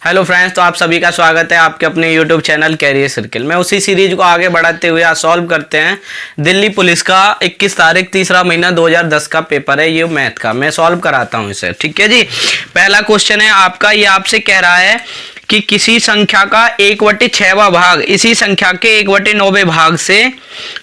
Hello friends, तो आप सभी का स्वागत है आपके अपने यूट्यूब चैनल कैरियर सर्किल में। उसी सीरीज को आगे बढ़ाते हुए आज सॉल्व करते हैं दिल्ली पुलिस का 21 तारीख तीसरा महीना 2010 का पेपर है, ये मैथ का। मैं सॉल्व कराता हूं इसे, ठीक है जी। पहला क्वेश्चन है आपका, ये आपसे कह रहा है कि किसी संख्या का 1/6वां भाग इसी संख्या के 1/9वें भाग से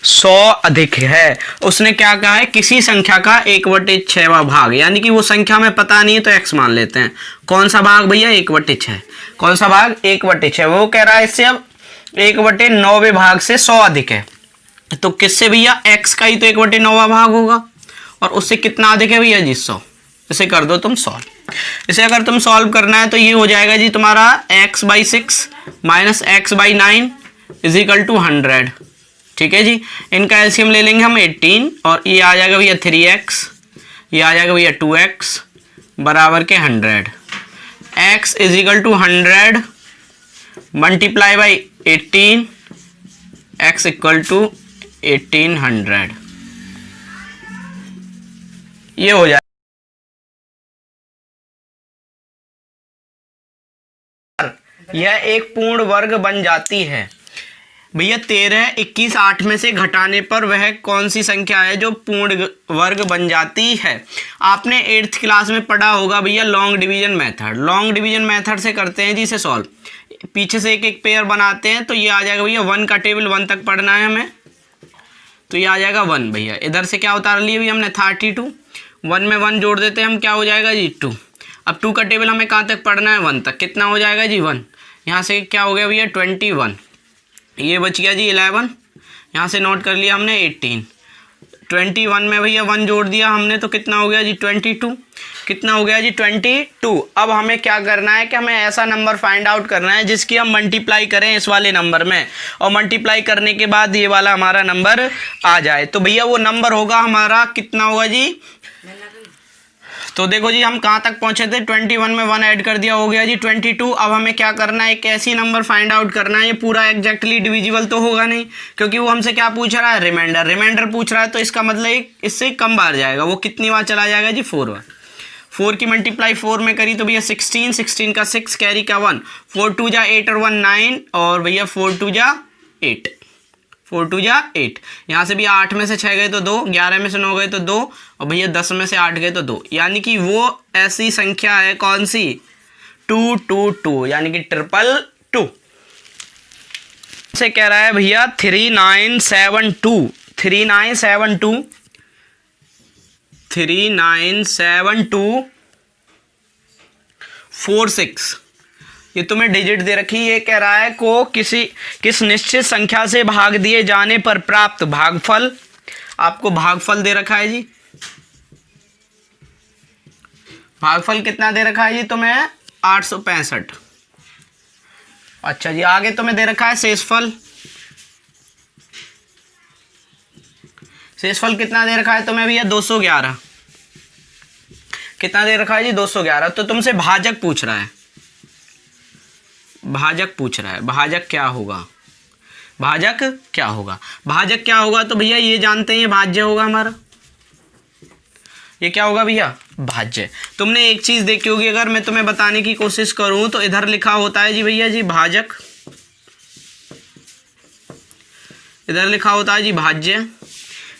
100 अधिक है। उसने क्या कहा है, किसी संख्या का 1/6वां भाग, यानी कि वो संख्या में पता नहीं है तो x मान लेते हैं। कौन सा भाग भैया? 1/6। कौन सा भाग? 1/6। वो कह रहा है इससे अब 1/9वें भाग से 100 अधिक है, तो किससे भैया? x का ही तो 1/9वां भाग होगा, और उससे कितना अधिक है भैया जी? 100। इसे कर दो तुम सॉल्व। इसे अगर तुम सॉल्व करना है तो ये हो जाएगा जी तुम्हारा x/6 minus x/9 is equal to 100। ठीक है जी। इनका एलसीएम ले लेंगे हम 18, और ये आ जाएगा भैया 3x, ये आ जाएगा भैया 2x बराबर के 100। x is equal to 100 multiply by 18, x equal to 1800। ये हो जाएगा। यह एक पूर्ण वर्ग बन जाती है भैया। 13, 21, 8 में से घटाने पर वह कौन सी संख्या है जो पूर्ण वर्ग बन जाती है? आपने 8th क्लास में पढ़ा होगा भैया long division method. Long division method से करते हैं जी इसे सॉल्व। पीछे से एक एक पेयर बनाते हैं, तो ये आ जाएगा भैया 1 का टेबल 1 तक पढ़ना है हमें, तो ये आ जाएगा 1 भैया। इधर से क्या उतार लिया भैया हमने? 32। 1 में 1 जोड़ देते हैं हम, क्या हो जाएगा जी? 2। अब 2 का टेबल हमें कहाँ तक पढ़ना है? 1 तक। कितना हो जाएगा जी? 1। यहाँ से क्या हो गया भैया? 21। ये बच गया जी 11। यहाँ से नोट कर लिया हमने 18। 21 में भैया 1 जोड़ दिया हमने, तो कितना हो गया जी? 22। कितना हो गया जी? 22। अब हमें क्या करना है कि हमें ऐसा नंबर फाइंड आउट करना है जिसकी हम मल्टीप्लाई करें इस वाले नंबर में, और मल्टीप्लाई करने के बाद ये वाला हमारा नंबर आ जाए। तो भैया वो नंबर होगा हमारा, कितना होगा जी? तो देखो जी हम कहाँ तक पहुँचे थे? 21 में 1 ऐड कर दिया, हो गया जी 22। अब हमें क्या करना है? एक ऐसी नंबर फाइंड आउट करना है, ये पूरा एग्जैक्टली डिविजिबल तो होगा नहीं, क्योंकि वो हमसे क्या पूछ रहा है? रिमाइंडर। रिमाइंडर पूछ रहा है, तो इसका मतलब इससे कम बार जाएगा। वो कितनी बार चला जाएगा जी? 4 बार। 4 की मल्टीप्लाई 4 में करी तो भैया 16, 16 का 6 कैरी का 1, 4 2 जा 8 और 1 9, और भैया 4 2 जा 8, 4 2 जा 8। यहाँ से भी 8 में से 6 गए तो 2, 11 में से 9 गए तो 2, और भैया 10 में से 8 गए तो 2, यानी कि वो ऐसी संख्या है कौन सी? 222, यानी कि 222 से कह रहा है भैया 3972 3972 46। ये तुम्हें डिजिट दे रखी। ये कह रहा है को किस निश्चित संख्या से भाग दिए जाने पर प्राप्त भागफल। आपको भागफल दे रखा है जी। भागफल कितना दे रखा है जी तुम्हें? 865। अच्छा जी, आगे तुम्हें दे रखा है शेषफल। शेषफल कितना दे रखा है तुम्हें भैया? 211। कितना दे रखा है जी? 211। तो तुमसे भाजक पूछ रहा है। भाजक पूछ रहा है, भाजक क्या होगा? भाजक क्या होगा? भाजक क्या होगा? तो भैया ये जानते हैं, ये भाज्य होगा हमारा। ये क्या होगा भैया? भाज्य। तुमने एक चीज देखी होगी, अगर मैं तुम्हें बताने की कोशिश करूं तो इधर लिखा होता है जी भैया जी भाजक, इधर लिखा होता है जी भाज्य,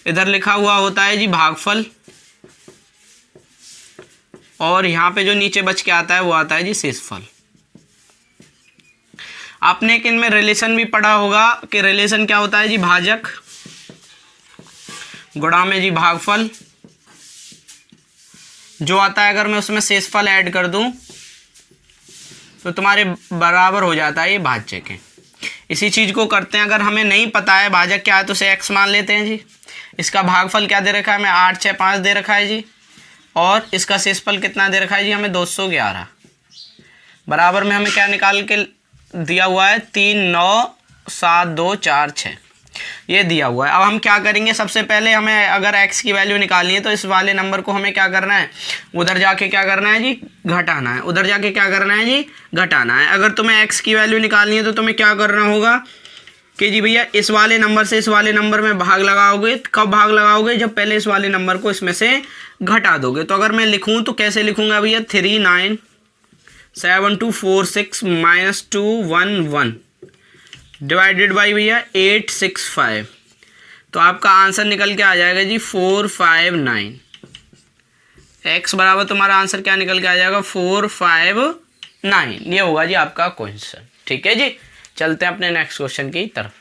इधर लिखा हुआ होता है जी भागफल, और यहाँ पे जो नीचे बच के आता है वो आता है जी शेषफल। आपने एक इनमें रिलेशन भी पढ़ा होगा कि रिलेशन क्या होता है जी? भाजक गुणा में जी भागफल, जो आता है अगर मैं उसमें शेषफल ऐड कर दूं तो तुम्हारे बराबर हो जाता है ये भाज्य के। इसी चीज को करते हैं, अगर हमें नहीं पता है भाजक क्या है तो उसे x मान लेते हैं जी। इसका भागफल क्या दे रखा है हमें? 8 6 5 दे रखा है जी, और इसका शेषफल कितना दे रखा है जी हमें? 211। बराबर में हमें क्या निकाल के दिया हुआ है? 3 9 7 2 4 6, ये दिया हुआ है। अब हम क्या करेंगे? सबसे पहले हमें अगर x की वैल्यू निकालनी है तो इस वाले नंबर को हमें क्या करना है? उधर जाके क्या करना है जी? घटाना है। उधर जाके क्या करना है जी? घटाना है। अगर तुम्हें x की वैल्यू निकालनी है तो तुम्हें क्या करना होगा कि जी भैया इस वाले नंबर से इस वाले नंबर में भाग लगाओगे। कब भाग लगाओगे? जब पहले इस वाले नंबर को इसमें से घटा दोगे। तो अगर मैं लिखूँ तो कैसे लिखूँगा भैया? 39 7246 माइनस 211 डिवाइडेड बाई भैया 865, तो आपका आंसर निकल के आ जाएगा जी 459। x बराबर तुम्हारा आंसर क्या निकल के आ जाएगा 459। ये होगा जी आपका क्वेश्चन। ठीक है जी, चलते हैं अपने नेक्स्ट क्वेश्चन की तरफ।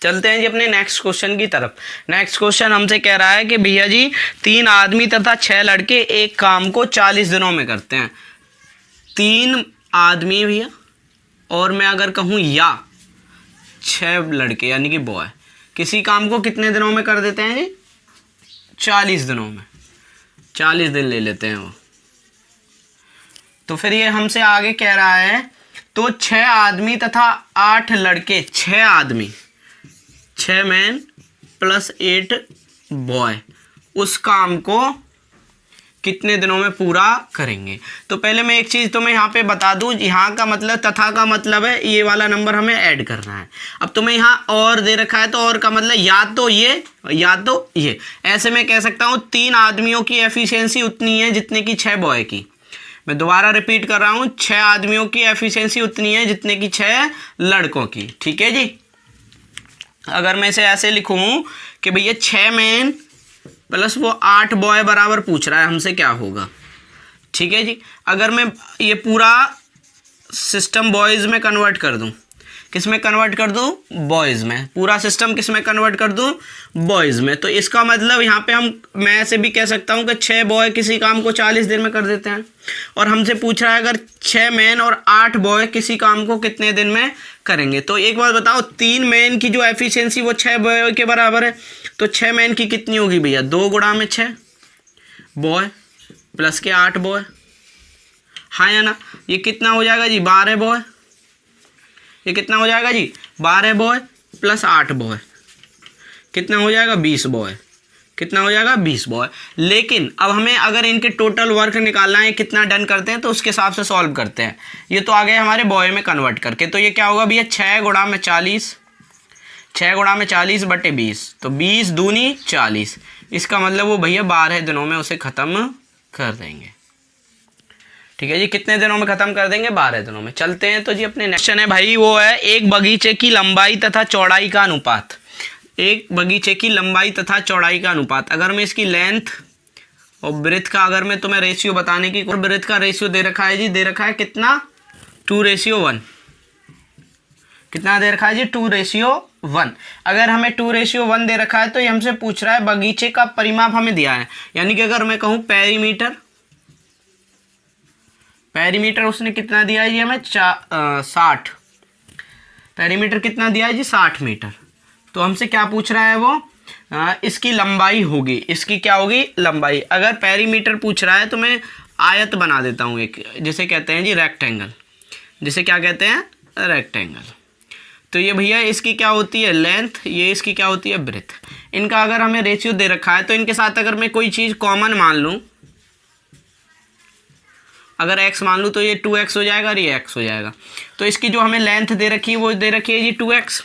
चलते हैं जी अपने नेक्स्ट क्वेश्चन की तरफ। नेक्स्ट क्वेश्चन हमसे कह रहा है कि भैया जी 3 आदमी तथा 6 लड़के एक काम को 40 दिनों में करते हैं। 3 आदमी भैया और मैं अगर कहूँ या 6 लड़के यानी कि बॉय किसी काम को कितने दिनों में कर देते हैं जी 40 दिनों में, 40 दिन ले लेते हैं वो। तो फिर ये हमसे आगे कह रहा है तो 6 आदमी तथा 8 लड़के, 6 आदमी 6 मैन प्लस 8 बॉय उस काम को कितने दिनों में पूरा करेंगे। तो पहले मैं एक चीज़ तुम्हें यहाँ पे बता दूँ, यहाँ का मतलब तथा का मतलब है ये वाला नंबर हमें ऐड करना है। अब तुम्हें यहाँ और दे रखा है तो और का मतलब या तो ये या तो ये। ऐसे मैं कह सकता हूँ 3 आदमियों की एफिशिएंसी उतनी है जितने की 6 बॉय की। मैं दोबारा रिपीट कर रहा हूँ, 6 आदमियों की एफिशिएंसी उतनी है जितने की 6 लड़कों की। ठीक है जी, अगर मैं इसे ऐसे लिखूँ कि भैया 6 मैन प्लस वो 8 बॉय बराबर पूछ रहा है हमसे क्या होगा। ठीक है जी, अगर मैं ये पूरा सिस्टम बॉयज़ में कन्वर्ट कर दूं, किस में कन्वर्ट कर दूं बॉयज़ में, पूरा सिस्टम किस में कन्वर्ट कर दूं बॉयज़ में। तो इसका मतलब यहाँ पे मैं ऐसे भी कह सकता हूँ कि 6 बॉय किसी काम को 40 दिन में कर देते हैं और हमसे पूछ रहा है अगर 6 मैन और 8 बॉय किसी काम को कितने दिन में करेंगे। तो एक बात बताओ, 3 मैन की जो एफिशिएंसी वो 6 बॉय के बराबर है, तो 6 मैन की कितनी होगी भैया 2 गुणा में 6 बॉय प्लस के 8 बॉय, हाँ या ना। ये कितना हो जाएगा जी 12 बॉय, ये कितना हो जाएगा जी 12 बॉय प्लस 8 बॉय कितना हो जाएगा 20 बॉय, कितना हो जाएगा 20 बॉय। लेकिन अब हमें अगर इनके टोटल वर्क निकालना है कितना डन करते हैं तो उसके हिसाब से सॉल्व करते हैं। ये तो आ गए हमारे बॉय में कन्वर्ट करके, तो ये क्या होगा भैया 6 गुणा में 40, 6 गुणा में 40 बटे 20, तो 20 दूनी 40। इसका मतलब वो भैया 12 दिनों में उसे ख़त्म कर देंगे। ठीक है जी, कितने दिनों में ख़त्म कर देंगे 12 दिनों में। चलते हैं तो जी अपने नेक्स्ट है भाई, वो है एक बगीचे की लंबाई तथा चौड़ाई का अनुपात। एक बगीचे की लंबाई तथा चौड़ाई का अनुपात, अगर मैं इसकी लेंथ और ब्रेथ का अगर मैं तुम्हें रेशियो बताने की, ब्रेथ का रेशियो दे रखा है जी, दे रखा है कितना 2:1, कितना दे रखा है जी 2:1। अगर हमें 2:1 दे रखा है तो ये हमसे पूछ रहा है बगीचे का परिमाप हमें दिया है, यानी कि अगर मैं कहूँ पेरीमीटर, पेरीमीटर उसने कितना दिया है जी हमें 60, पेरीमीटर कितना दिया है जी 60 मीटर। तो हमसे क्या पूछ रहा है वो इसकी लंबाई होगी, इसकी क्या होगी लंबाई। अगर पेरीमीटर पूछ रहा है तो मैं आयत बना देता हूँ एक, जिसे कहते हैं जी रेक्टेंगल, जिसे क्या कहते हैं रेक्टेंगल। तो ये भैया इसकी क्या होती है लेंथ, ये इसकी क्या होती है ब्रेथ। इनका अगर हमें रेशियो दे रखा है तो इनके साथ अगर मैं कोई चीज़ कॉमन मान लूँ, अगर x मान लूँ तो ये 2x हो जाएगा और ये x हो जाएगा। तो इसकी जो हमें लेंथ दे रखी है वो दे रखी है जी 2x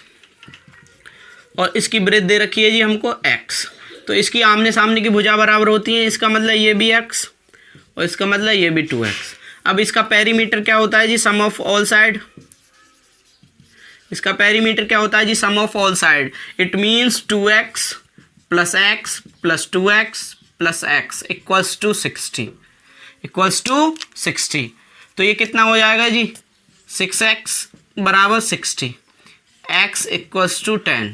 और इसकी ब्रेथ दे रखी है जी हमको x। तो इसकी आमने सामने की भुजा बराबर होती है, इसका मतलब ये भी x और इसका मतलब ये भी 2x। अब इसका पेरीमीटर क्या होता है जी सम ऑफ ऑल साइड, इसका पेरीमीटर क्या होता है जी sum of all side. It means 2x plus x plus 2x plus x equals to 60, equals to 60। तो ये कितना हो जाएगा जी 6x बराबर 60, x equals to 10,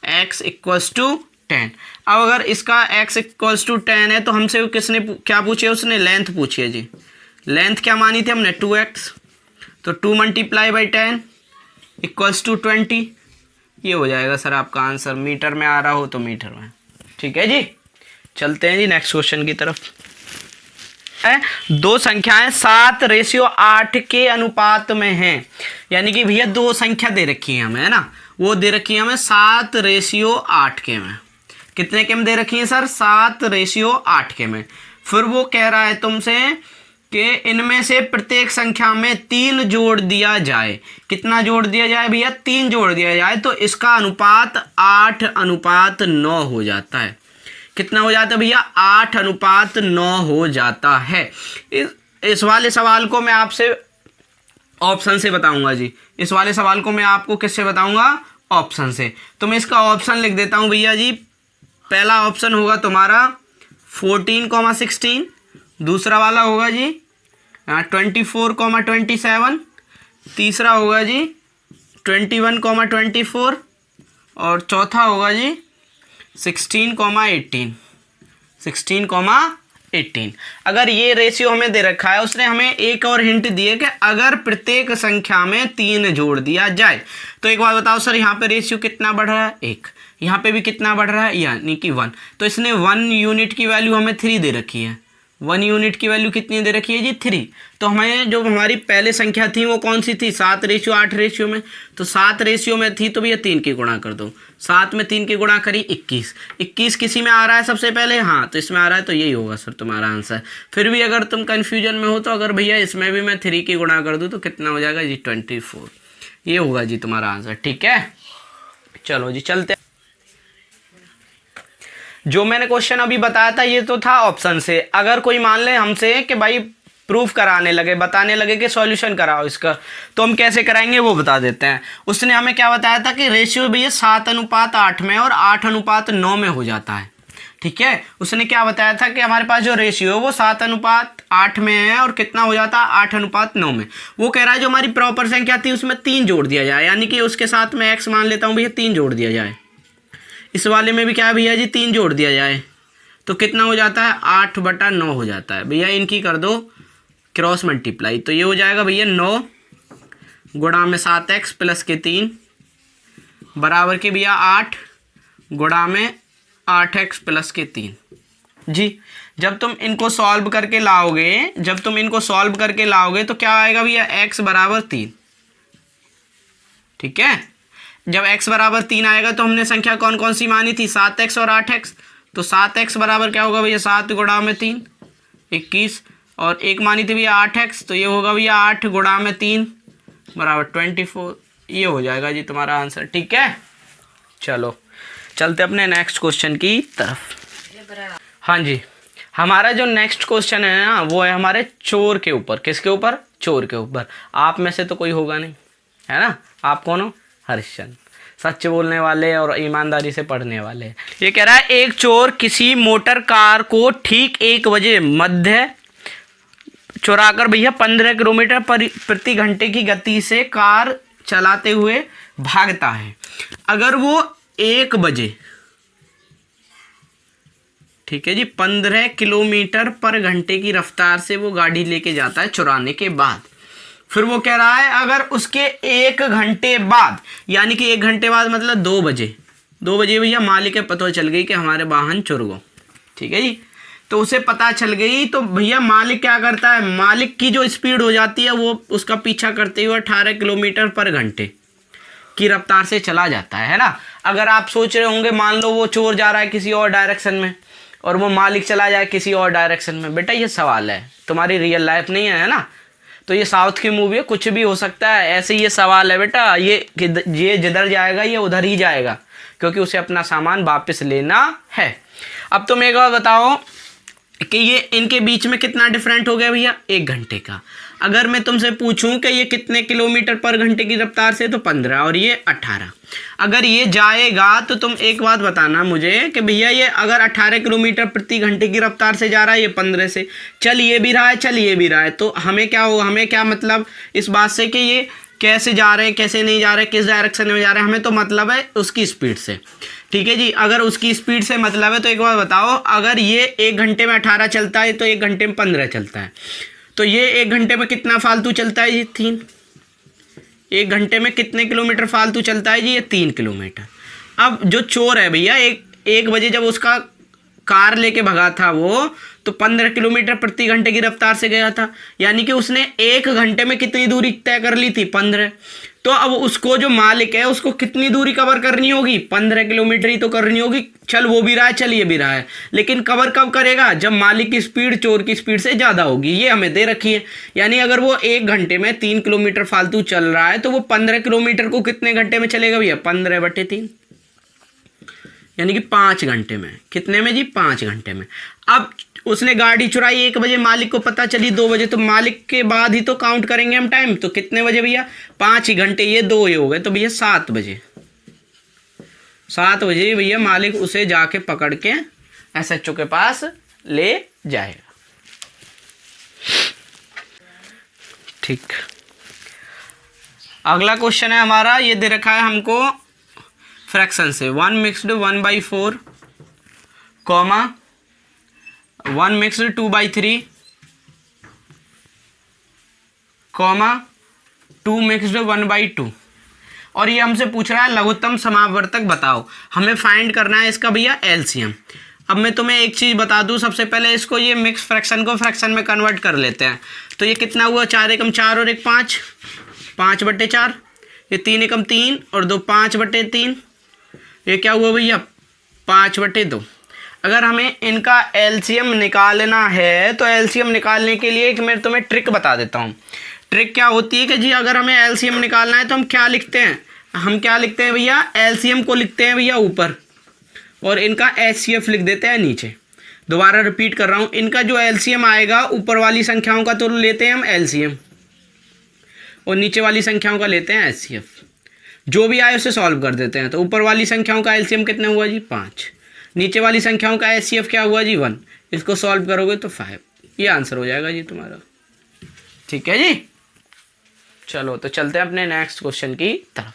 x equals to 10। अब अगर इसका x इक्वल्स टू 10 है तो हमसे किसने क्या पूछे, उसने लेंथ पूछी है जी। लेंथ क्या मानी थी हमने 2x, तो 2 मल्टीप्लाई बाई 10 इक्वल्स टू 20। ये हो जाएगा सर आपका आंसर, मीटर में आ रहा हो तो मीटर में। ठीक है जी, चलते हैं जी नेक्स्ट क्वेश्चन की तरफ। दो संख्याएं 7:8 के अनुपात में हैं, यानी कि भैया दो संख्या दे रखी है हमें, है ना, वो दे रखी है हमें 7:8 के में। कितने के में दे रखी है सर 7:8 के में। फिर वो कह रहा है तुमसे कि इनमें से प्रत्येक संख्या में 3 जोड़ दिया जाए। कितना जोड़ दिया जाए भैया 3 जोड़ दिया जाए, तो इसका अनुपात 8:9 हो जाता है। कितना हो जाता है भैया 8:9 हो जाता है। इस वाले सवाल को मैं आपसे ऑप्शन से बताऊंगा जी। इस वाले सवाल को मैं आपको किससे बताऊंगा? ऑप्शन से। तो मैं इसका ऑप्शन लिख देता हूं भैया जी। पहला ऑप्शन होगा तुम्हारा 14,16, दूसरा वाला होगा जी 24,27, तीसरा होगा जी 21,24 और चौथा होगा जी 16,18। 16,18। अगर ये रेशियो हमें दे रखा है, उसने हमें एक और हिंट दिए कि अगर प्रत्येक संख्या में 3 जोड़ दिया जाए तो एक बात बताओ सर, यहाँ पे रेशियो कितना बढ़ रहा है? 1। यहाँ पे भी कितना बढ़ रहा है? यानी कि 1। तो इसने 1 यूनिट की वैल्यू हमें 3 दे रखी है। 1 यूनिट की वैल्यू कितनी दे रखी है जी? 3। तो हमें जो हमारी पहले संख्या थी वो कौन सी थी? 7:8 रेशियो में। तो 7 रेशियो में थी तो भैया 3 की गुणा कर दो। 7 में 3 की गुणा करी 21। 21 किसी में आ रहा है सबसे पहले? हाँ, तो इसमें आ रहा है, तो यही होगा सर तुम्हारा आंसर। फिर भी अगर तुम कन्फ्यूजन में हो तो अगर भैया इसमें भी मैं 3 की गुणा कर दूँ तो कितना हो जाएगा जी? 24। ये होगा जी तुम्हारा आंसर। ठीक है, चलो जी चलते। जो मैंने क्वेश्चन अभी बताया था ये तो था ऑप्शन से। अगर कोई मान ले हमसे कि भाई प्रूफ कराने लगे, बताने लगे कि सॉल्यूशन कराओ इसका, तो हम कैसे कराएंगे वो बता देते हैं। उसने हमें क्या बताया था कि रेशियो भैया 7:8 में और 8:9 में हो जाता है। ठीक है, उसने क्या बताया था कि हमारे पास जो रेशियो है वो 7:8 में है और कितना हो जाता है? 8:9 में। वो कह रहा है जो हमारी प्रॉपर संख्या थी उसमें 3 जोड़ दिया जाए, यानी कि उसके साथ में x मान लेता हूँ भैया, 3 जोड़ दिया जाए। इस वाले में भी क्या है भैया जी? 3 जोड़ दिया जाए तो कितना हो जाता है? 8/9 हो जाता है। भैया इनकी कर दो क्रॉस मल्टीप्लाई, तो ये हो जाएगा भैया 9 गुणा में 7x प्लस के 3 बराबर के भैया 8 गुणा में 8x प्लस के 3 जी। जब तुम इनको सॉल्व करके लाओगे तो क्या आएगा भैया? x बराबर 3। ठीक है, जब x बराबर 3 आएगा तो हमने संख्या कौन कौन सी मानी थी? 7x और 8x। तो 7x बराबर क्या होगा भैया? 7 गुणा में 3 21 और एक मानी थी भैया 8x, तो ये होगा भैया 8 गुणा में 3 बराबर 24। ये हो जाएगा जी तुम्हारा आंसर। ठीक है, चलो चलते अपने नेक्स्ट क्वेश्चन की तरफ। हाँ जी, हमारा जो नेक्स्ट क्वेश्चन है ना वो है हमारे चोर के ऊपर। किसके ऊपर? चोर के ऊपर। आप में से तो कोई होगा नहीं, है ना? आप कौन हो? हरिश्चंद्र, सच बोलने वाले और ईमानदारी से पढ़ने वाले। ये कह रहा है एक चोर किसी मोटर कार को ठीक 1 बजे मध्य चुराकर भैया 15 किलोमीटर प्रति घंटे की गति से कार चलाते हुए भागता है। अगर वो 1 बजे, ठीक है जी, 15 किलोमीटर पर घंटे की रफ्तार से वो गाड़ी लेके जाता है चुराने के बाद। फिर वो कह रहा है अगर उसके 1 घंटे बाद, यानी कि 1 घंटे बाद मतलब 2 बजे भैया मालिक के पता चल गई कि हमारे वाहन चुर गो। ठीक है जी, तो उसे पता चल गई तो भैया मालिक क्या करता है? मालिक की जो स्पीड हो जाती है वो उसका पीछा करते हुए 18 किलोमीटर पर घंटे की रफ्तार से चला जाता है ना। अगर आप सोच रहे होंगे मान लो वो चोर जा रहा है किसी और डायरेक्शन में और वो मालिक चला जाए किसी और डायरेक्शन में। बेटा ये सवाल है, तुम्हारी रियल लाइफ नहीं है ना, तो ये साउथ की मूवी है, कुछ भी हो सकता है। ऐसे ये सवाल है बेटा, ये जिधर जाएगा ये उधर ही जाएगा क्योंकि उसे अपना सामान वापस लेना है। अब तुम एक बार बताओ कि ये इनके बीच में कितना डिफरेंट हो गया भैया? 1 घंटे का। अगर मैं तुमसे पूछूं कि ये कितने किलोमीटर पर घंटे की रफ्तार से, तो 15 और ये 18। अगर ये जाएगा तो तुम एक बात बताना मुझे कि भैया ये अगर 18 किलोमीटर प्रति घंटे की रफ्तार से जा रहा है, ये 15 से चल ये भी रहा है, तो हमें क्या हो, हमें क्या मतलब इस बात से कि ये कैसे जा रहे हैं, कैसे नहीं जा रहे, किस डायरेक्शन में जा रहे हैं, हमें तो मतलब है उसकी स्पीड से। ठीक है जी, अगर उसकी स्पीड से मतलब है तो एक बार बताओ, अगर ये 1 घंटे में 18 चलता है तो 1 घंटे में 15 चलता है, तो ये 1 घंटे में कितना फालतू चलता है जी? 3। 1 घंटे में कितने किलोमीटर फालतू चलता है जी? ये 3 किलोमीटर। अब जो चोर है भैया 1 बजे जब उसका कार लेके भगा था वो, तो 15 किलोमीटर प्रति घंटे की रफ्तार से गया था, यानी कि उसने 1 घंटे में कितनी दूरी तय कर ली थी? 15। तो अब उसको जो मालिक है उसको कितनी दूरी कवर करनी होगी? 15 किलोमीटर ही तो करनी होगी। चल वो भी रहा है, चल ये भी रहा है, लेकिन कवर कब करेगा? जब मालिक की स्पीड चोर की स्पीड से ज़्यादा होगी। ये हमें दे रखी है, यानी अगर वो 1 घंटे में 3 किलोमीटर फालतू चल रहा है तो वो 15 किलोमीटर को कितने घंटे में चलेगा भैया? 15/3, यानी कि 5 घंटे में। कितने में जी? 5 घंटे में। अब उसने गाड़ी चुराई 1 बजे, मालिक को पता चली 2 बजे, तो मालिक के बाद ही तो काउंट करेंगे हम टाइम। तो कितने बजे भैया? 5 ही घंटे, ये 2 ही हो गए, तो भैया 7 बजे। 7 बजे भैया मालिक उसे जाके पकड़ के SHO के पास ले जाएगा। ठीक, अगला क्वेश्चन है हमारा, ये दे रखा है हमको फ्रैक्शन से 1 mixed 1/4 comma 1 mixed 2/3 comma 2 mixed 1/2, और ये हमसे पूछ रहा है लघुत्तम समावर्तक बताओ। हमें फाइंड करना है इसका भैया LCM। अब मैं तुम्हें एक चीज़ बता दूं, सबसे पहले इसको ये मिक्स फ्रैक्शन को फ्रैक्शन में कन्वर्ट कर लेते हैं। तो ये कितना हुआ? 4 एकम 4 और 1 5, 5/4। ये 3 एकम 3 और 2 5/3। ये क्या हुआ भैया? 5/2। अगर हमें इनका LCM निकालना है तो LCM निकालने के लिए एक मैं तुम्हें ट्रिक बता देता हूँ। ट्रिक क्या होती है कि जी अगर हमें LCM निकालना है तो हम क्या लिखते हैं? हम क्या लिखते हैं भैया? LCM को लिखते हैं भैया ऊपर, और इनका HCF लिख देते हैं नीचे। दोबारा रिपीट कर रहा हूँ, इनका जो LCM आएगा ऊपर वाली संख्याओं का तो लेते हैं हम LCM, और नीचे वाली संख्याओं का लेते हैं HCF। जो भी आए उसे सॉल्व कर देते हैं। तो ऊपर वाली संख्याओं का LCM कितना हुआ जी? 5। नीचे वाली संख्याओं का HCF क्या हुआ जी? 1। इसको सॉल्व करोगे तो 5। ये आंसर हो जाएगा जी तुम्हारा। ठीक है जी, चलो तो चलते हैं अपने नेक्स्ट क्वेश्चन की तरफ।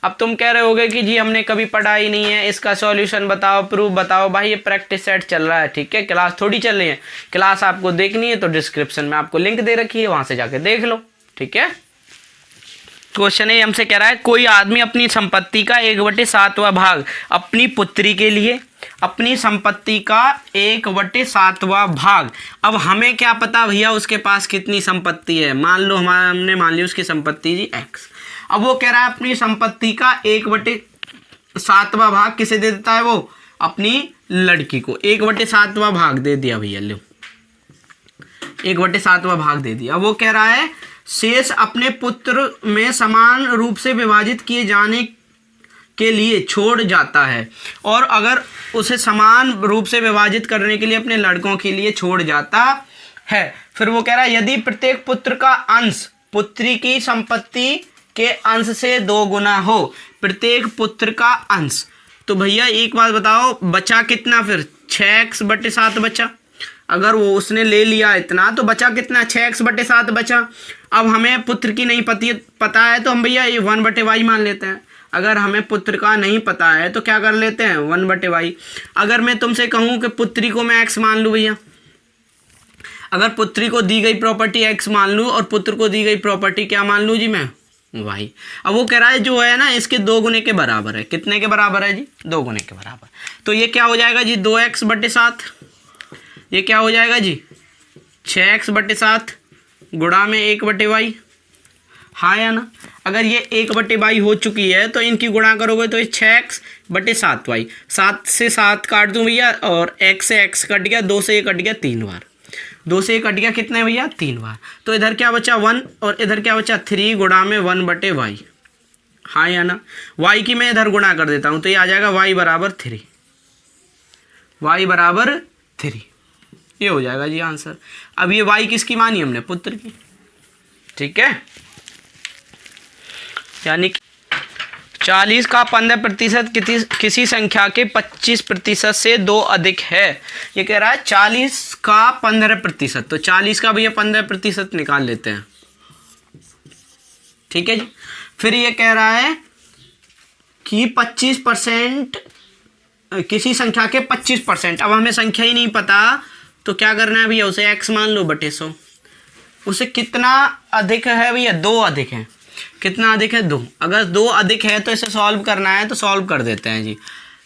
अब तुम कह रहे होगे कि जी हमने कभी पढ़ा ही नहीं है, इसका सॉल्यूशन बताओ, प्रूफ बताओ। भाई ये प्रैक्टिस सेट चल रहा है, ठीक है, क्लास थोड़ी चल रही है। क्लास आपको देखनी है तो डिस्क्रिप्शन में आपको लिंक दे रखी है, वहां से जाके देख लो, ठीक है। क्वेश्चन है हमसे कह रहा है कोई आदमी अपनी संपत्ति का 1/7वां भाग अपनी पुत्री के लिए, अपनी संपत्ति का 1/7वां भाग। अब हमें क्या पता भैया उसके पास कितनी संपत्ति है। मान लो हमने मान ली उसकी संपत्ति जी X। अब वो कह रहा है अपनी संपत्ति का 1/7वां भाग किसे दे देता है? वो अपनी लड़की को 1/7वां भाग दे दिया भैया, लो 1/7वां भाग दे दिया। वो कह रहा है शेष अपने पुत्र में समान रूप से विभाजित किए जाने के लिए छोड़ जाता है, और अगर उसे समान रूप से विभाजित करने के लिए अपने लड़कों के लिए छोड़ जाता है। फिर वो कह रहा है यदि प्रत्येक पुत्र का अंश पुत्री की संपत्ति के अंश से 2 गुना हो, प्रत्येक पुत्र का अंश। तो भैया एक बात बताओ, बचा कितना? फिर 6x/7 बचा। अगर वो उसने ले लिया इतना तो बचा कितना? 6x/7 बचा। अब हमें पुत्र की नहीं पता है तो हम भैया ये 1/y मान लेते हैं। अगर हमें पुत्र का नहीं पता है तो क्या कर लेते हैं? 1/y। अगर मैं तुमसे कहूँ कि पुत्री को मैं x मान लूँ भैया, अगर पुत्री को दी गई प्रॉपर्टी x मान लूँ और पुत्र को दी गई प्रॉपर्टी क्या मान लूँ जी मैं? y। अब वो कह रहा है जो है ना इसके 2 गुने के बराबर है। कितने के बराबर है जी? 2 गुने के बराबर। तो ये क्या हो जाएगा जी? 2x/7। ये क्या हो जाएगा जी? 6x/7 गुणा में 1/y। हाँ या ना? अगर ये 1/y हो चुकी है तो इनकी गुणा करोगे तो ये 6x/7y। 7 से 7 काट दूं भैया, और x से x कट गया, 2 से ये कट गया 3 बार। 2 से ये कट गया कितने भैया? 3 बार। तो इधर क्या बचा? 1, और इधर क्या बचा? 3 गुणा में 1/y। हाँ या ना? y की मैं इधर गुणा कर देता हूँ तो ये आ जाएगा y = 3। y = 3। ये हो जाएगा जी आंसर। अब ये y किसकी मानी हमने? पुत्र की, ठीक है। यानी 40 का 15% किसी संख्या के 25% से 2 अधिक है। ये कह रहा है 40 का 15%, तो 40 का भैया 15% निकाल लेते हैं, ठीक है जी। फिर ये कह रहा है कि 25% किसी संख्या के 25%। अब हमें संख्या ही नहीं पता तो क्या करना है भैया? उसे x मान लो बटे 100। उसे कितना अधिक है भैया? 2 अधिक है। कितना अधिक है? 2। अगर 2 अधिक है तो इसे सॉल्व करना है तो सॉल्व कर देते हैं जी।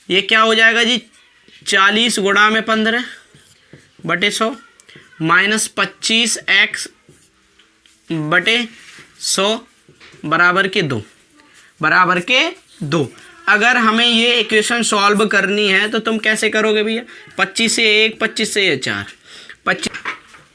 ये क्या हो जाएगा जी? 40 गुणा में 15 बटे 100 माइनस 25x बटे 100 बराबर के 2, बराबर के 2। अगर हमें ये इक्वेशन सॉल्व करनी है तो तुम कैसे करोगे भैया? 25 से 1, 25 से ये 4,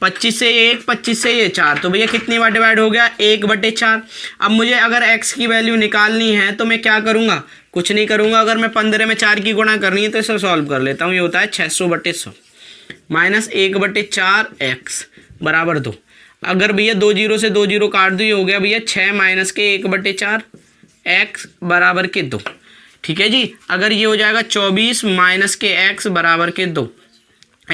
25 से 1, 25 से ये 4, तो भैया कितनी बार डिवाइड हो गया? 1/4। अब मुझे अगर x की वैल्यू निकालनी है तो मैं क्या करूँगा? कुछ नहीं करूँगा। अगर मैं 15 में 4 की गुणा करनी है तो इसे सॉल्व कर लेता हूँ। ये होता है 600/100 माइनस 1/4 x बराबर 2। अगर भैया 2 जीरो से 2 जीरो काट दो, ये हो गया भैया 6 माइनस के 1/4 x बराबर के 2। ठीक है जी। अगर ये हो जाएगा 24 माइनस के x बराबर के 2।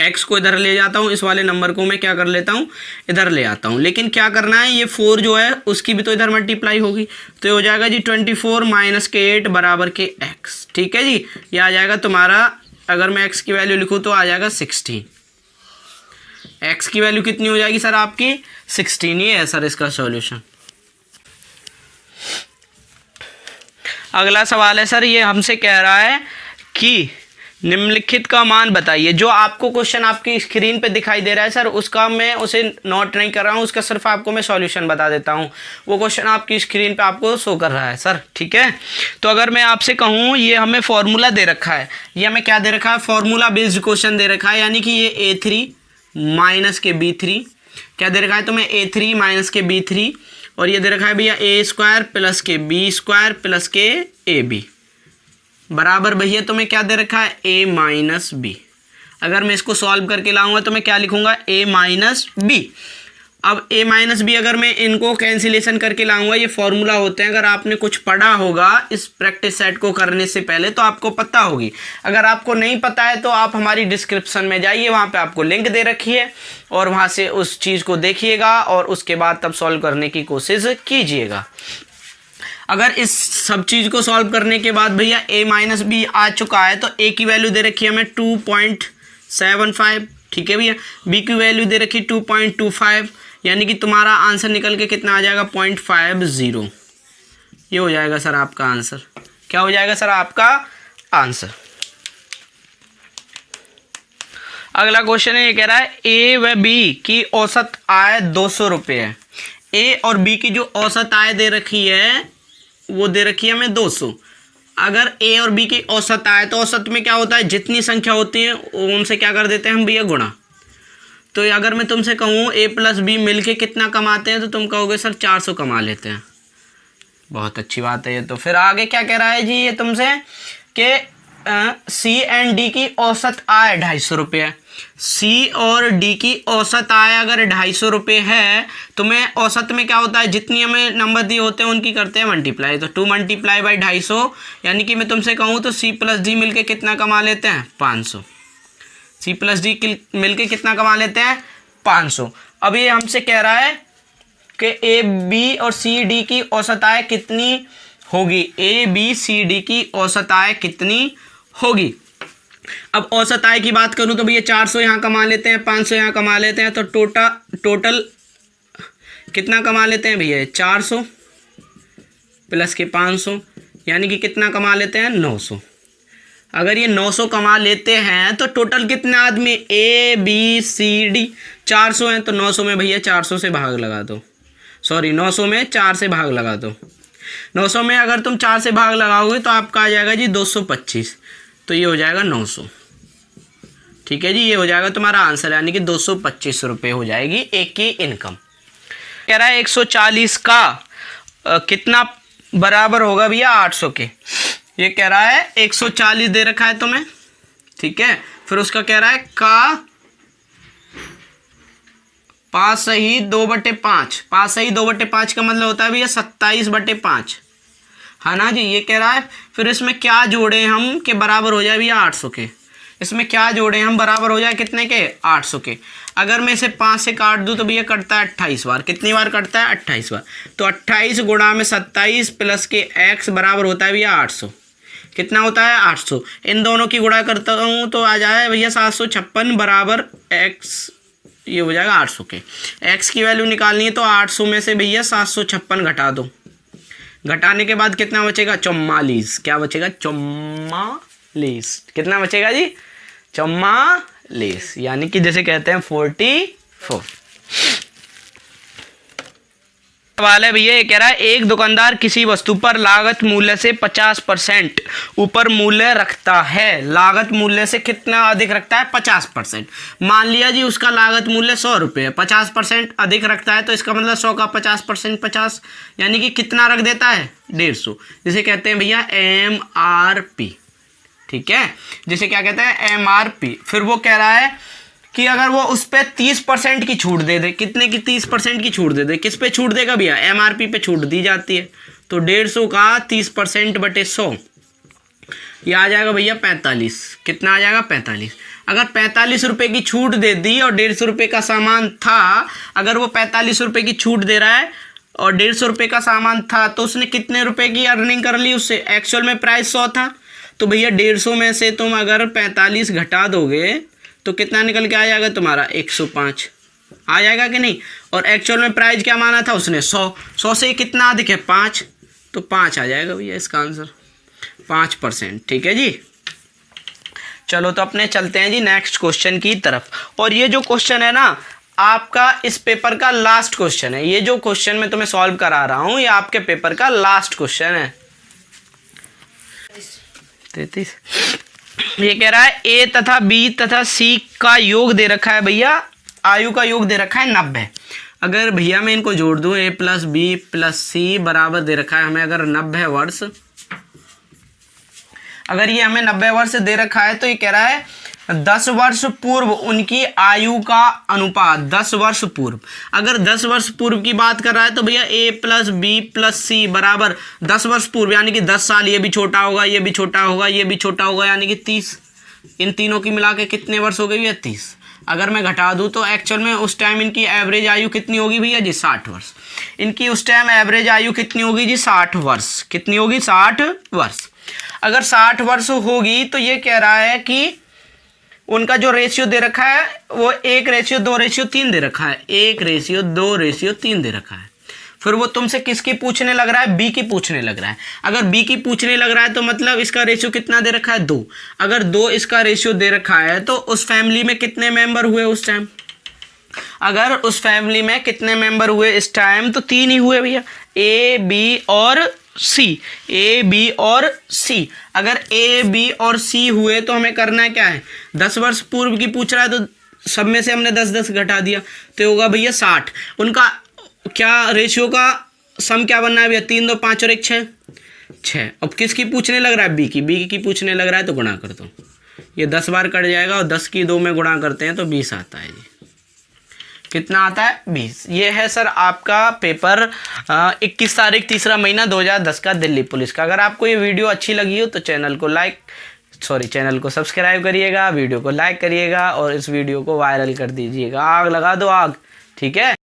x को इधर ले जाता हूँ, इस वाले नंबर को मैं क्या कर लेता हूँ, इधर ले आता हूँ। लेकिन क्या करना है, ये 4 जो है उसकी भी तो इधर मल्टीप्लाई होगी, तो ये हो जाएगा जी 24 माइनस के 8 बराबर के x। ठीक है जी। ये आ जाएगा तुम्हारा, अगर मैं x की वैल्यू लिखूँ तो आ जाएगा 16। x की वैल्यू कितनी हो जाएगी सर आपकी 16। ये है सर इसका सॉल्यूशन। अगला सवाल है सर, ये हमसे कह रहा है कि निम्नलिखित का मान बताइए। जो आपको क्वेश्चन आपकी स्क्रीन पे दिखाई दे रहा है सर, उसका मैं उसे नोट नहीं कर रहा हूँ, उसका सिर्फ आपको मैं सॉल्यूशन बता देता हूँ। वो क्वेश्चन आपकी स्क्रीन पे आपको शो कर रहा है सर। ठीक है। तो अगर मैं आपसे कहूँ, ये हमें फॉर्मूला दे रखा है, ये हमें क्या दे रखा है, फॉर्मूला बेस्ड क्वेश्चन दे रखा है। यानी कि ये a3 माइनस के b3, क्या दे रखा है तुम्हें, a3 माइनस के b3, और ये दे रखा है भैया a² प्लस के b² प्लस के ab बराबर भैया तुम्हें क्या दे रखा है, a माइनस बी। अगर मैं इसको सॉल्व करके लाऊंगा तो मैं क्या लिखूंगा, a माइनस बी। अब a माइनस बी अगर मैं इनको कैंसिलेशन करके लाऊंगा, ये फॉर्मूला होते हैं। अगर आपने कुछ पढ़ा होगा इस प्रैक्टिस सेट को करने से पहले तो आपको पता होगी। अगर आपको नहीं पता है तो आप हमारी डिस्क्रिप्शन में जाइए, वहाँ पे आपको लिंक दे रखी है, और वहाँ से उस चीज़ को देखिएगा और उसके बाद तब सॉल्व करने की कोशिश कीजिएगा। अगर इस सब चीज़ को सॉल्व करने के बाद भैया a माइनस बी आ चुका है, तो a की वैल्यू दे रखी है हमें 2.75। ठीक है भैया। b की वैल्यू दे रखी 2.25, यानी कि तुम्हारा आंसर निकल के कितना आ जाएगा, 0.50। ये हो जाएगा सर आपका आंसर। क्या हो जाएगा सर आपका आंसर। अगला क्वेश्चन है, ये कह रहा है a व b की औसत आय 200 रुपये है। a और b की जो औसत आय दे रखी है वो दे रखी है हमें 200। अगर a और b की औसत आय, तो औसत में क्या होता है, जितनी संख्या होती है उनसे क्या कर देते हैं हम भैया, गुणा। तो अगर मैं तुमसे कहूँ a प्लस बी मिलके कितना कमाते हैं, तो तुम कहोगे सर 400 कमा लेते हैं। बहुत अच्छी बात है ये तो। फिर आगे क्या कह रहा है जी ये तुमसे कि सी एंड डी की औसत आय 250 रुपये है। सी और डी की औसत आय अगर 250 रुपये है, तो मैं औसत में क्या होता है, जितनी हमें नंबर दिए होते हैं उनकी करते हैं मल्टीप्लाई। तो 2 मल्टीप्लाई बाई 250, यानी कि मैं तुमसे कहूँ तो सी प्लस डी मिलके कितना कमा लेते हैं, 500। सी प्लस डी मिलके कितना कमा लेते हैं, 500। अब ये हमसे कह रहा है कि ए बी और सी डी की औसत आय कितनी होगी, ए बी सी डी की औसत आय कितनी होगी। अब औसत आय की बात करूं तो भैया 400 यहाँ कमा लेते हैं, 500 यहाँ कमा लेते हैं, तो टोटल कितना कमा लेते हैं भैया, 400 प्लस के 500, यानी कि कितना कमा लेते हैं, 900। अगर ये 900 कमा लेते हैं तो टोटल कितने आदमी, ए बी सी डी 400 हैं, तो 900 में भैया 400 से भाग लगा दो, सॉरी 900 में 4 से भाग लगा दो। 900 में अगर तुम 4 से भाग लगाओगे तो आपका आ जाएगा जी 225, तो ये हो जाएगा 900। ठीक है जी। ये हो जाएगा तुम्हारा आंसर, यानी कि 225 रुपये हो जाएगी एक की इनकम। कह रहा है 140 का कितना बराबर होगा भैया 800 के। ये कह रहा है 140 दे रखा है तुम्हें, ठीक है। फिर उसका कह रहा है का 5 सही 2/5। 5 सही 2/5 का मतलब होता है भैया 27/5, है ना जी। ये कह रहा है फिर इसमें क्या जोड़े हम कि बराबर हो जाए भैया 800 के। इसमें क्या जोड़े हम बराबर हो जाए कितने के, 800 के। अगर मैं इसे 5 से काट दूं तो भैया कटता है 28 बार। कितनी बार कटता है, 28 बार। तो 28 गुणा में 27 प्लस के x बराबर होता है भैया 800। कितना होता है, 800। इन दोनों की गुणा करता हूँ तो आ जाए भैया 756 बराबर x, ये हो जाएगा 800 के। x की वैल्यू निकालनी है तो 800 में से भैया 756 घटा दो। घटाने के बाद कितना बचेगा, 44। क्या बचेगा, 44। कितना बचेगा जी, 44, यानी कि जैसे कहते हैं 44। सवाल है भैया, ये कह रहा है एक दुकानदार किसी वस्तु पर लागत मूल्य से 50% ऊपर मूल्य रखता है। लागत मूल्य से कितना अधिक रखता है? 50%। मान लिया जी उसका लागत मूल्य 100 रुपये है, 50% अधिक रखता है, तो इसका मतलब 100 का 50% 50, यानी कि कितना रख देता है? 150। जिसे कहते हैं भैया MRP। ठीक है, जिसे क्या कहते हैं? MRP। फिर वो कह रहा है कि अगर वो उस पर 30% की छूट दे दे, कितने की 30% की छूट दे दे? किस पे छूट देगा भैया? MRP पे छूट दी जाती है। तो 150 का 30% बटे 100, ये आ जाएगा भैया 45। कितना आ जाएगा? 45। अगर 45 रुपये की छूट दे दी और 150 रुपये का सामान था, अगर वो 45 रुपये की छूट दे रहा है और 150 रुपये का सामान था, तो उसने कितने रुपए की अर्निंग कर ली उससे? एक्चुअल में प्राइस 100 था, तो भैया 150 में से तुम अगर 45 घटा दोगे तो कितना निकल के आ जाएगा तुम्हारा? 105 आ जाएगा कि नहीं? और एक्चुअल में प्राइस क्या माना था उसने? 100 से कितना अधिक है? 5, तो 5 आ जाएगा भैया इसका आंसर, 5%। ठीक है जी, चलो तो अपने चलते हैं जी नेक्स्ट क्वेश्चन की तरफ। और ये जो क्वेश्चन है ना आपका इस पेपर का लास्ट क्वेश्चन है। ये जो क्वेश्चन मैं तुम्हें सॉल्व करा रहा हूँ ये आपके पेपर का लास्ट क्वेश्चन है। 33। ये कह रहा है ए तथा बी तथा सी का योग दे रखा है भैया, आयु का योग दे रखा है 90। अगर भैया मैं इनको जोड़ दूं ए प्लस बी प्लस सी बराबर दे रखा है हमें अगर 90 वर्ष, अगर ये हमें 90 वर्ष दे रखा है तो ये कह रहा है 10 वर्ष पूर्व उनकी आयु का अनुपात, 10 वर्ष पूर्व। अगर 10 वर्ष पूर्व की बात कर रहा है तो भैया ए प्लस बी प्लस सी बराबर 10 वर्ष पूर्व, यानी कि 10 साल, ये भी छोटा होगा, ये भी छोटा होगा, ये भी छोटा होगा, यानी कि 30। इन तीनों की मिला के कितने वर्ष हो गए भैया? 30। अगर मैं घटा दूँ तो एक्चुअल में उस टाइम इनकी एवरेज आयु कितनी होगी भैया जी? 60 वर्ष। इनकी उस टाइम एवरेज आयु कितनी होगी जी? 60 वर्ष। कितनी होगी? 60 वर्ष। अगर 60 वर्ष होगी तो ये कह रहा है कि उनका जो रेशियो दे रखा है वो 1:2:3 दे रखा है, 1:2:3 दे रखा है। फिर वो तुमसे किसकी पूछने लग रहा है? बी की पूछने लग रहा है। अगर बी की पूछने लग रहा है तो मतलब इसका रेशियो कितना दे रखा है? 2। अगर 2 इसका रेशियो दे रखा है तो उस फैमिली में कितने मेंबर हुए उस टाइम? अगर उस फैमिली में कितने मेंबर हुए इस टाइम? तो 3 ही हुए भैया, ए बी और सी। ए बी और सी। अगर ए बी और सी हुए तो हमें करना क्या है? 10 वर्ष पूर्व की पूछ रहा है तो सब में से हमने 10-10 घटा दिया तो होगा भैया 60। उनका क्या रेशियो का सम क्या बनना है भैया? 3 2 5 और 1 6। अब किसकी पूछने लग रहा है? बी की पूछने लग रहा है तो गुणा कर दो, ये 10 बार कट जाएगा और 10 की 2 में गुणा करते हैं तो 20 आता है जी। कितना आता है? 20। ये है सर आपका पेपर 21 तारीख 3रा महीना 2010 का दिल्ली पुलिस का। अगर आपको ये वीडियो अच्छी लगी हो तो चैनल को सब्सक्राइब करिएगा, वीडियो को लाइक करिएगा और इस वीडियो को वायरल कर दीजिएगा। आग लगा दो आग, ठीक है।